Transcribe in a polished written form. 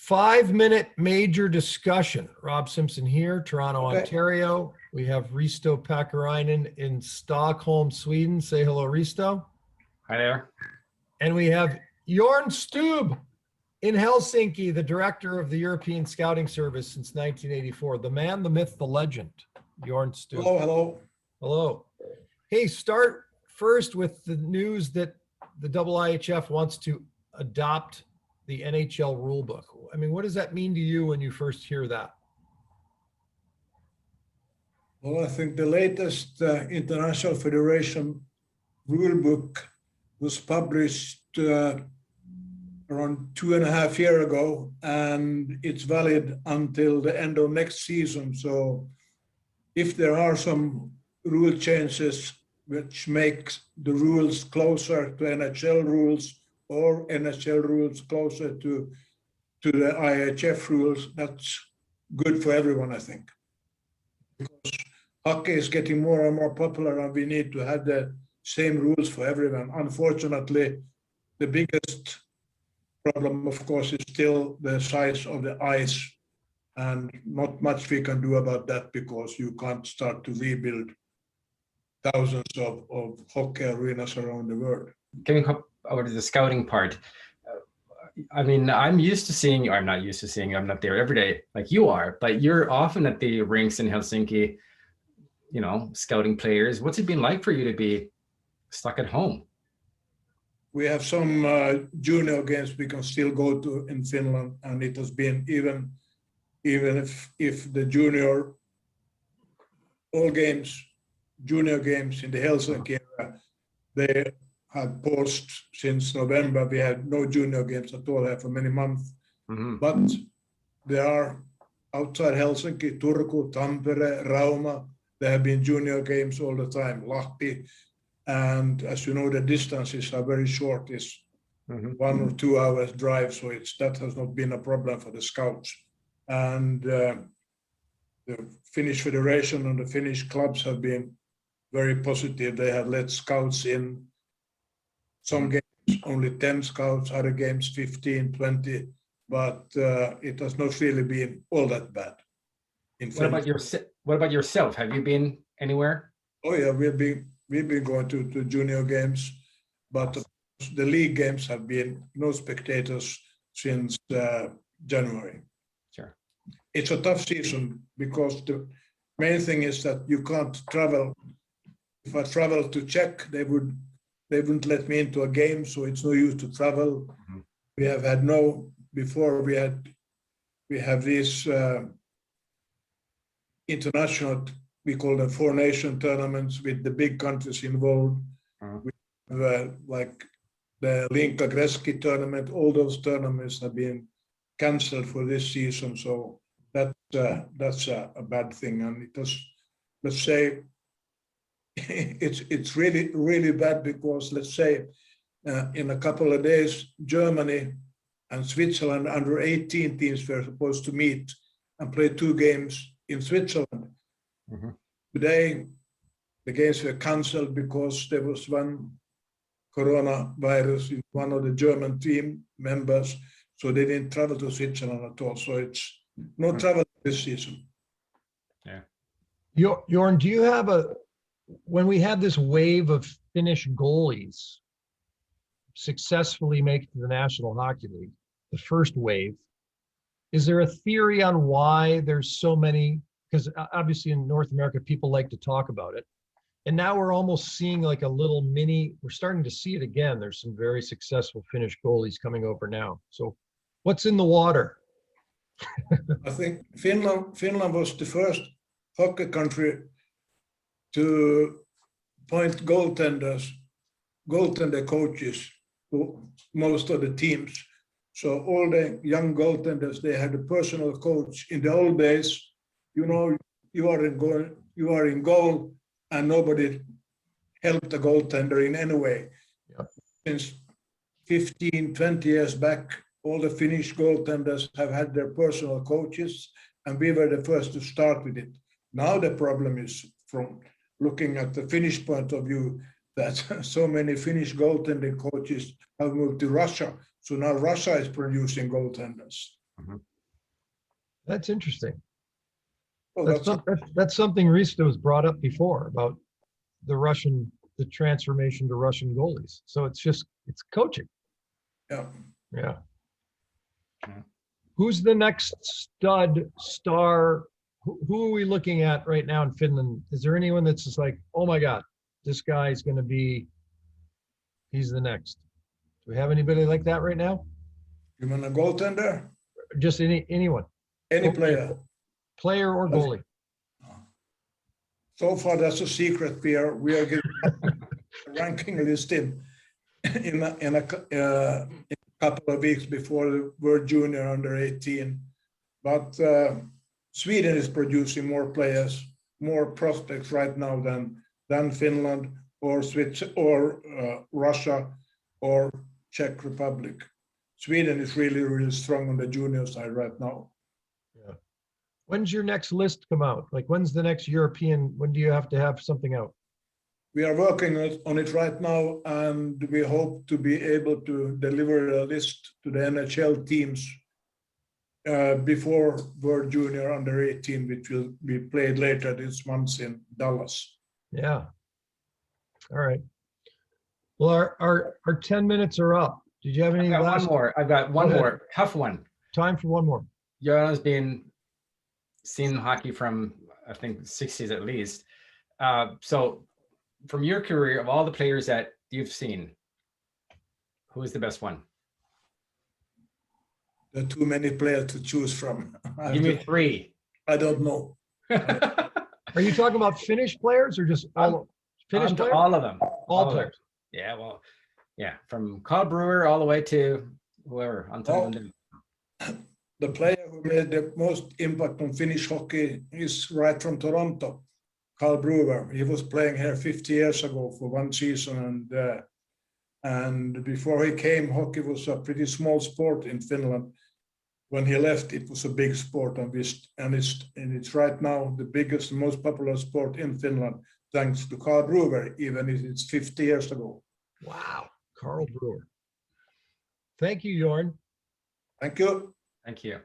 5-minute major discussion. Rob Simpson here, Toronto, Ontario. We have Risto Pakarainen in Stockholm, Sweden. Say hello, Risto. Hi there. And we have Göran Stubb in Helsinki, the director of the European Scouting Service since 1984. The man, the myth, the legend, Göran Stubb. Hello, hello. Hello. Hey, start first with the news that the IIHF wants to adopt the NHL Rulebook. I mean, what does that mean to you when you first hear that? Well, I think the latest International Federation Rulebook was published around 2.5 years ago, and it's valid until the end of next season. So if there are some rule changes which makes the rules closer to NHL rules or NHL rules closer to the IIHF rules, that's good for everyone, I think. Because hockey is getting more and more popular and we need to have the same rules for everyone. Unfortunately, the biggest problem, of course, is still the size of the ice, and not much we can do about that because you can't start to rebuild thousands of hockey arenas around the world. Coming over to the scouting part, I mean, I'm used to seeing, or I'm not used to seeing, I'm not there every day like you are, but you're often at the rinks in Helsinki, you know, scouting players. What's it been like for you to be stuck at home? We have some junior games we can still go to in Finland, and it has been even if the junior games in the Helsinki area, they had paused since November. We had no junior games at all for many months. But there are outside Helsinki, Turku, Tampere, Rauma, there have been junior games all the time, Lahti. And as you know, the distances are very short. It's 1 or 2 hours drive, so that has not been a problem for the scouts. And the Finnish Federation and the Finnish clubs have been very positive. They have let scouts in. Some games only 10 scouts, other games 15, 20, but it has not really been all that bad. What about yourself? Have you been anywhere? Oh yeah, we've been going to junior games, but the league games have been no spectators since January. Sure. It's a tough season because the main thing is that you can't travel. If I travel to Czech, they wouldn't let me into a game, so it's no use to travel. We have had before we have these international, we call them 4-nation tournaments with the big countries involved. We have, like the Linka Gretzky tournament, all those tournaments have been cancelled for this season. So that's a bad thing. And it was, let's say, it's really, really bad because, let's say, in a couple of days, Germany and Switzerland under 18 teams were supposed to meet and play 2 games in Switzerland. Today, the games were cancelled because there was one coronavirus in one of the German team members, so they didn't travel to Switzerland at all. So it's no travel this season. Yeah. Göran, do you have when we had this wave of Finnish goalies successfully make it to the National Hockey League, the first wave, is there a theory on why there's so many? Because obviously in North America, people like to talk about it. And now we're almost seeing like a little we're starting to see it again. There's some very successful Finnish goalies coming over now. So what's in the water? I think Finland was the first hockey country to appoint goaltender coaches to most of the teams. So all the young goaltenders, they had a personal coach. In the old days, you know, you are in goal and nobody helped the goaltender in any way. Yep. Since 15, 20 years back, all the Finnish goaltenders have had their personal coaches, and we were the first to start with it. Now the problem is, from looking at the Finnish point of view, that so many Finnish goaltending coaches have moved to Russia. So now Russia is producing goaltenders. That's interesting. Well, That's something Risto has brought up before about the transformation to Russian goalies. So it's coaching. yeah. Yeah. Yeah. Who's the next stud star? Who are we looking at right now in Finland? Is there anyone that's just like, oh my God, this guy's going to he's the next? Do we have anybody like that right now? You mean a goaltender? Just anyone, Any player? player or goalie? So far, that's a secret. We are getting a ranking list in a couple of weeks before the World Junior under 18. But Sweden is producing more players, more prospects right now than Finland or Russia or Czech Republic. Sweden is really, really strong on the junior side right now. Yeah. When's your next list come out? Like, when's the next European? When do you have to have something out? We are working on it right now, and we hope to be able to deliver a list to the NHL teams before World Junior under 18, which will be played later this month in Dallas. Yeah. All right. Well, our 10 minutes are up. Did you have any last? One more. I've got one more tough one. Time for one more. Göran's been seen hockey from, I think, 60s at least. So from your career, of all the players that you've seen, who is the best one? There are too many players to choose from. Give me three. I don't know. Are you talking about Finnish players or just all Finnish players? All of them. All of them. players. Yeah, well, yeah, from Carl Brewer all the way to whoever. The player who made the most impact on Finnish hockey is right from Toronto, Carl Brewer. He was playing here 50 years ago for one season, and before he came, hockey was a pretty small sport in Finland. When he left, it was a big sport, and it's right now the biggest, most popular sport in Finland, thanks to Carl Brewer, even if it's 50 years ago. Wow, Carl Brewer. Thank you, Jorn. Thank you. Thank you.